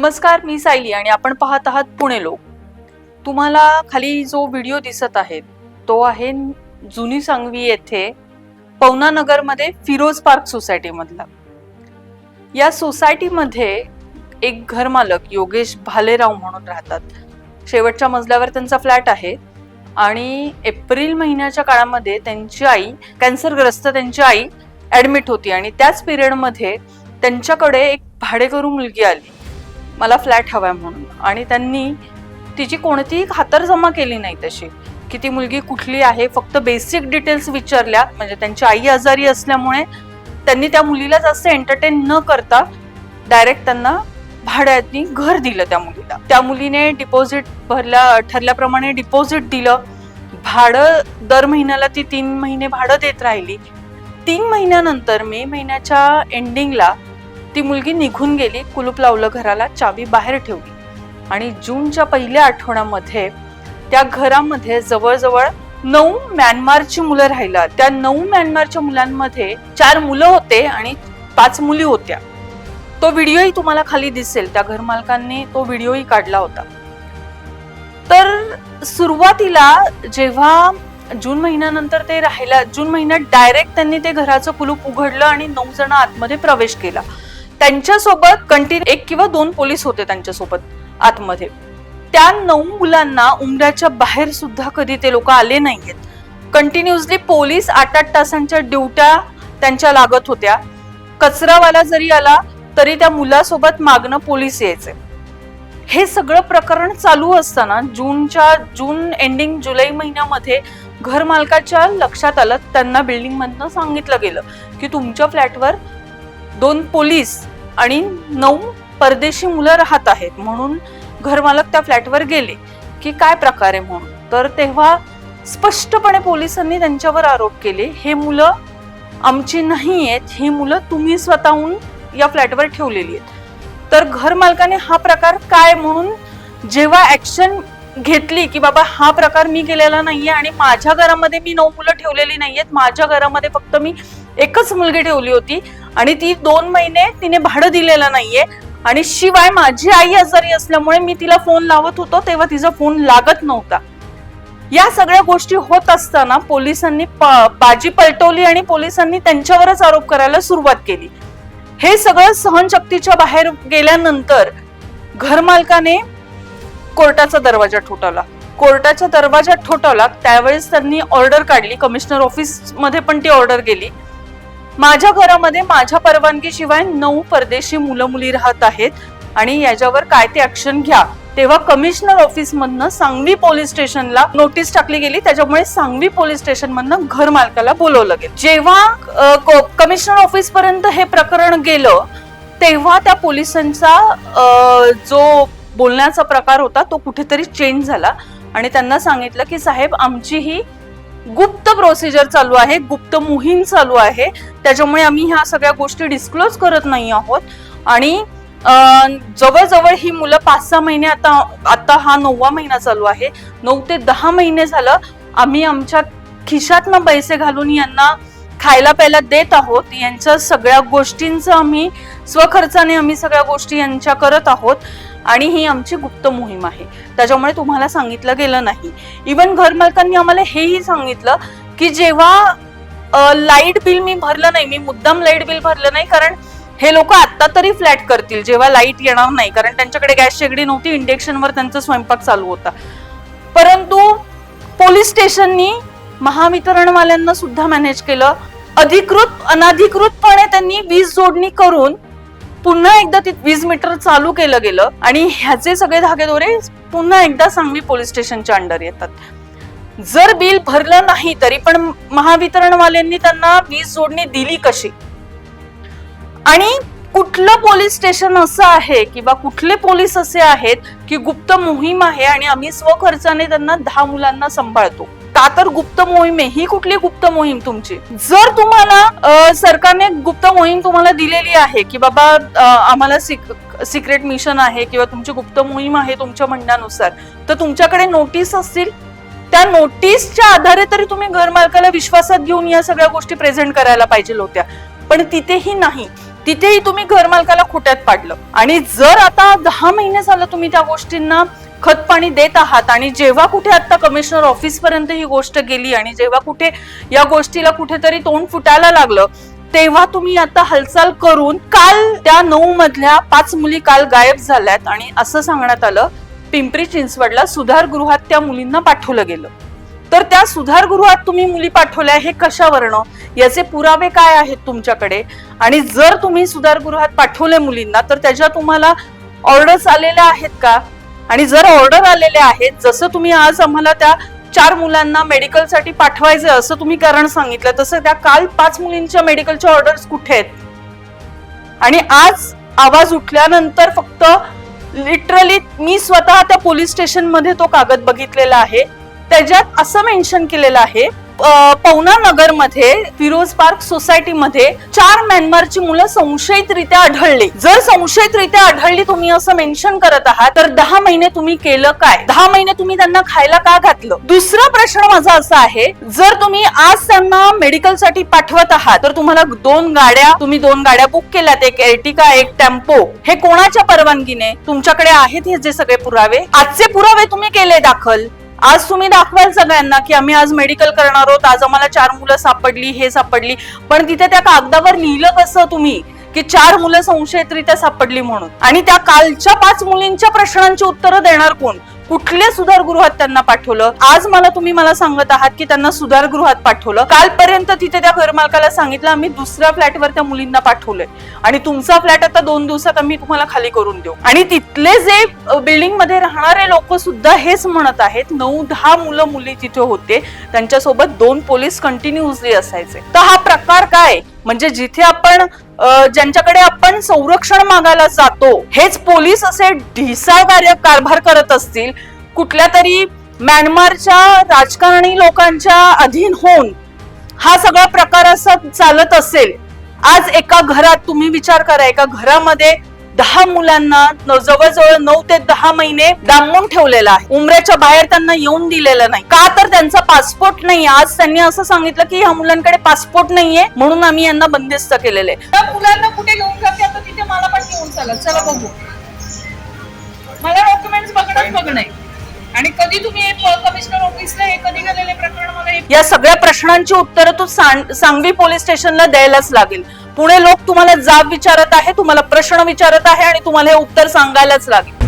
नमस्कार, मी सायली आणि आपण पाहत आहात पुणे लोक. तुम्हाला खाली जो व्हिडिओ दिसत आहे तो आहे जुनी सांगवी येथे पवना नगर मध्ये फिरोज पार्क सोसायटी मधला. या सोसायटीमध्ये एक घरमालक योगेश भालेराव म्हणून राहतात. शेवटच्या मजल्यावर त्यांचा फ्लॅट आहे आणि एप्रिल महिन्याच्या काळामध्ये त्यांची आई कॅन्सरग्रस्त त्यांची आई ऍडमिट होती आणि त्याच पिरियड मध्ये त्यांच्याकडे एक भाडेकरू मुलगी आली, मला फ्लॅट हवाय म्हणून. आणि त्यांनी तिची कोणतीही खातरजमा केली नाही तशी की ती मुलगी कुठली आहे, फक्त बेसिक डिटेल्स विचारल्या. म्हणजे त्यांची आई आजारी असल्यामुळे त्यांनी त्या मुलीला जास्त एंटरटेन न करता डायरेक्ट त्यांना भाड्याने घर दिलं त्या मुलीला. त्या मुलीने डिपॉझिट ठरल्याप्रमाणे डिपॉझिट दिलं. भाडं दर महिन्याला ती 3 महिने भाडं देत राहिली. 3 महिन्यानंतर मे महिन्याच्या एंडिंगला ती मुलगी निघून गेली. कुलूप लावलं घराला, चावी बाहेर ठेवली आणि जूनच्या पहिल्या आठवड्यामध्ये त्या घरामध्ये जवळजवळ 9 म्यानमारची मुलं राहिला. त्या 9 म्यानमारच्या मुलांमध्ये 4 मुलं होते आणि 5 मुली होत्या. तो व्हिडिओही तुम्हाला खाली दिसेल. त्या घरमालकांनी तो व्हिडिओही काढला होता. तर सुरुवातीला जेव्हा जून महिन्यानंतर ते राहिला, जून महिन्यात डायरेक्ट त्यांनी ते घराचं कुलूप उघडलं आणि 9 जण आतमध्ये प्रवेश केला. त्यांच्यासोबत कंटिन्यू 1 किंवा 2 पोलीस होते त्यांच्यासोबत आतमध्ये. त्या 9 मुलांना उमऱ्याच्या बाहेर सुद्धा कधी ते लोक आले नाहीयेत. कंटिन्युअसली पोलीस 8-8 तासांच्या ड्युट्या त्यांच्या लागत होत्या. कचरावाला जरी आला तरी त्या मुलासोबत मागणं पोलीस यायचे. हे सगळं प्रकरण चालू असताना जून एंडिंग जुलै महिन्यामध्ये घर मालकाच्या लक्षात आलं. त्यांना बिल्डिंग मधनं सांगितलं गेलं की तुमच्या फ्लॅटवर 2 पोलीस आणि 9 परदेशी मुलं राहत आहेत. म्हणून घरमालक त्या फ्लॅटवर गेले की काय प्रकार आहे म्हणून. तर तेव्हा स्पष्टपणे पोलिसांनी त्यांच्यावर आरोप केले, हे मुलं आमची नाही आहेत, ही मुलं तुम्ही स्वतःहून या फ्लॅटवर ठेवलेली आहेत. तर घरमालकाने हा प्रकार काय म्हणून जेव्हा ऍक्शन घेतली की बाबा हा प्रकार मी केलेला नाहीये आणि माझ्या घरामध्ये मी 9 मुलं ठेवलेली नाहीयेत, माझ्या घरामध्ये फक्त मी एकच मुलगी ठेवली होती आणि ती 2 महिने तिने भाडं दिलेलं नाहीये आणि शिवाय माझी आई आजारी असल्यामुळे मी तिला फोन लावत होतो तेव्हा तिचा फोन लागत नव्हता. या सगळ्या गोष्टी होत असताना पोलिसांनी बाजी पलटवली आणि पोलिसांनी त्यांच्यावरच आरोप करायला सुरुवात केली. हे सगळं सहनशक्तीच्या बाहेर गेल्यानंतर घरमालकाने कोर्टाचा दरवाजा ठोठावला. कोर्टाचा दरवाजा ठोठावला त्यावेळेस त्यांनी ऑर्डर काढली. कमिशनर ऑफिस मध्ये पण ती ऑर्डर गेली. माझ्या घरामध्ये माझ्या परवानगीशिवाय 9 परदेशी मुलं मुली राहत आहेत आणि याच्यावर काय ते ऍक्शन घ्या. तेव्हा कमिशनर ऑफिस मधनं सांगवी पोलीस स्टेशनला नोटीस टाकली गेली. त्याच्यामुळे सांगवी पोलीस स्टेशन मधनं घर मालकाला बोलवलं गेलं. जेव्हा कमिशनर ऑफिस पर्यंत हे प्रकरण गेलं तेव्हा त्या पोलिसांचा जो बोलण्याचा प्रकार होता तो कुठेतरी चेंज झाला आणि त्यांना सांगितलं की साहेब आमची ही गुप्त प्रोसिजर चालू आहे, गुप्त मोहीम चालू आहे, त्याच्यामुळे आम्ही ह्या सगळ्या गोष्टी डिस्क्लोज करत नाही आहोत. आणि जवळजवळ ही मुलं 5-6 महिने आता हा 9वा महिना चालू आहे, 9 ते 10 महिने झालं आम्ही आमच्या खिशातनं पैसे घालून यांना खायला प्यायला देत आहोत. यांच्या सगळ्या गोष्टींचं आम्ही स्वखर्चाने आम्ही सगळ्या गोष्टी यांच्या करत आहोत आणि ही आमची गुप्त मोहीम आहे, त्याच्यामुळे तुम्हाला सांगितलं गेलं नाही. इव्हन घरमालकांनी आम्हाला हेही सांगितलं की जेव्हा लाईट बिल मी भरलं नाही, मी मुद्दाम लाईट बिल भरलं नाही कारण हे लोक आता तरी फ्लॅट करतील जेव्हा लाईट येणार नाही, कारण त्यांच्याकडे गॅस शेगडी नव्हती, इंडक्शनवर त्यांचा स्वयंपाक चालू होता. परंतु पोलीस स्टेशननी महावितरणवाल्यांना सुद्धा मॅनेज केलं. अनधिकृतपणे त्यांनी वीज जोडणी करून पुन्हा एकदा ती वीज मीटर चालू केलं गेलं आणि ह्याचे सगळे धागेदोरे पुन्हा एकदा सांगवी पोलीस स्टेशनच्या अंडर येतात. जर बिल भरलं नाही तरी पण महावितरणवाल्यांनी त्यांना वीज जोडणी दिली कशी आणि कुठलं पोलीस स्टेशन असं आहे किंवा कुठले पोलीस असे आहेत की गुप्त मोहीम आहे आणि आम्ही स्वखर्चाने त्यांना 10 मुलांना सांभाळतो. का तर गुप्त मोहीम आहे. ही कुठली गुप्त मोहीम तुमची? जर तुम्हाला सरकारने गुप्त मोहीम तुम्हाला दिलेली आहे की बाबा आम्हाला सिक्रेट मिशन आहे किंवा तुमची गुप्त मोहीम आहे तुमच्या म्हणण्यानुसार, तर तुमच्याकडे नोटीस असतील. त्या नोटीसच्या आधारे तरी तुम्ही घरमालकाला विश्वासात घेऊन या सगळ्या गोष्टी प्रेझेंट करायला पाहिजे होत्या, पण तिथेही नाही. तिथेही तुम्ही घर मालकाला खोट्यात पाडलं. आणि जर आता 10 महिने झालं तुम्ही त्या गोष्टींना खत पाणी देत आहात आणि जेव्हा कुठे आता कमिशनर ऑफिस पर्यंत ही गोष्ट गेली आणि जेव्हा कुठे या गोष्टीला कुठेतरी तोंड फुटायला लागलं, तेव्हा तुम्ही आता हालचाल करून काल त्या 9 मधल्या 5 मुली काल गायब झाल्यात आणि असं सांगण्यात आलं पिंपरी चिंचवडला सुधारगृहात त्या मुलींना पाठवलं गेलं. तर त्या सुधारगृहात तुम्ही मुली पाठवल्या हे कशावरनं, याचे पुरावे काय आहेत तुमच्याकडे? आणि जर तुम्ही सुधारगृहात पाठवले मुलींना तर त्याच्या तुम्हाला ऑर्डर्स आलेल्या आहेत का? आणि जर ऑर्डर आलेले आहेत, जसं तुम्ही आज आम्हाला त्या 4 मुलांना मेडिकलसाठी पाठवायचं असं तुम्ही कारण सांगितलं, तसं त्या काल 5 मुलींच्या मेडिकलच्या ऑर्डर्स कुठे आहेत? आणि आज आवाज उठल्यानंतर फक्त लिटरली मी स्वतः त्या पोलीस स्टेशन मध्ये तो कागद बघितलेला आहे, त्याच्यात असं मेन्शन केलेलं आहे पवना नगर मध्ये फिरोज पार्क सोसायटी मध्ये 4 म्यानमारची मुलं संशयितरित्या आढळली. जर संशयितरित्या आढळली तुम्ही असं मेन्शन करत आहात तर 10 महिने तुम्ही केलं काय? 10 महिने तुम्ही त्यांना खायला का घातलं? दुसरा प्रश्न माझा असा आहे, जर तुम्ही आज त्यांना मेडिकलसाठी पाठवत आहात तर तुम्हाला 2 गाड्या बुक केल्यात, एक एर्टिका एक टेम्पो, हे कोणाच्या परवानगीने? तुमच्याकडे आहेत हे जे सगळे पुरावे, आजचे पुरावे तुम्ही केले दाखल. आज तुम्ही दाखवाल सगळ्यांना की आम्ही आज मेडिकल करणार आहोत, आज आम्हाला 4 मुलं सापडली, हे सापडली, पण तिथे त्या कागदावर लिहिलं कसं तुम्ही की 4 मुलं संशयितरित्या सापडली म्हणून? आणि त्या कालच्या 5 मुलींच्या प्रश्नांची उत्तरं देणार कोण? कुठल्या सुधारगृहात त्यांना पाठवलं? आज मला सांगत आहात की त्यांना सुधारगृहात पाठवलं. कालपर्यंत तिथे त्या घरमालकाला सांगितलं आम्ही दुसऱ्या फ्लॅटवर त्या मुलींना पाठवलंय आणि तुमचा फ्लॅट आता 2 दिवसात आम्ही तुम्हाला खाली करून देऊ. आणि तिथले जे बिल्डिंग मध्ये राहणारे लोक सुद्धा हेच म्हणत आहेत, 9-10 मुलं मुली तिथे होते, त्यांच्यासोबत 2 पोलीस कंटिन्युअसली असायचे. तर हा प्रकार काय? म्हणजे जिथे आपण ज्यांच्याकडे आपण संरक्षण मागायला जातो हेच पोलीस असे ढिसाळ कारभार करत असतील, कुठल्या तरी म्यानमारच्या राजकारणी लोकांच्या अधीन होऊन हा सगळा प्रकार असा चालत असेल. आज एका घरात तुम्ही विचार करा, एका घरामध्ये 10 मुलांना जवळजवळ 9 ते 10 महिने डांबून ठेवलेला आहे. उमऱ्याच्या बाहेर त्यांना येऊन दिलेलं नाही. का तर त्यांचा पासपोर्ट नाही. आज त्यांनी असं सांगितलं की ह्या मुलांकडे पासपोर्ट नाहीये म्हणून आम्ही यांना बंदिस्त केलेले. त्या मुलांना कुठे घेऊन जाते आता? तिथे मला पण घेऊन चला बघू. मला डॉक्युमेंट्स बघणं आहे. आणि कधी तुम्ही कमिशनर ऑफिसला हे कधी गेलेले प्रकरण? मला या सगळ्या प्रश्नांची उत्तरं तो सांगवी पोलीस स्टेशनला द्यायलाच लागेल. पुणे लोक तुम्हाला जाब विचारत आहे, तुम्हाला प्रश्न विचारत आहे आणि तुम्हाला हे उत्तर सांगायलाच लागेल.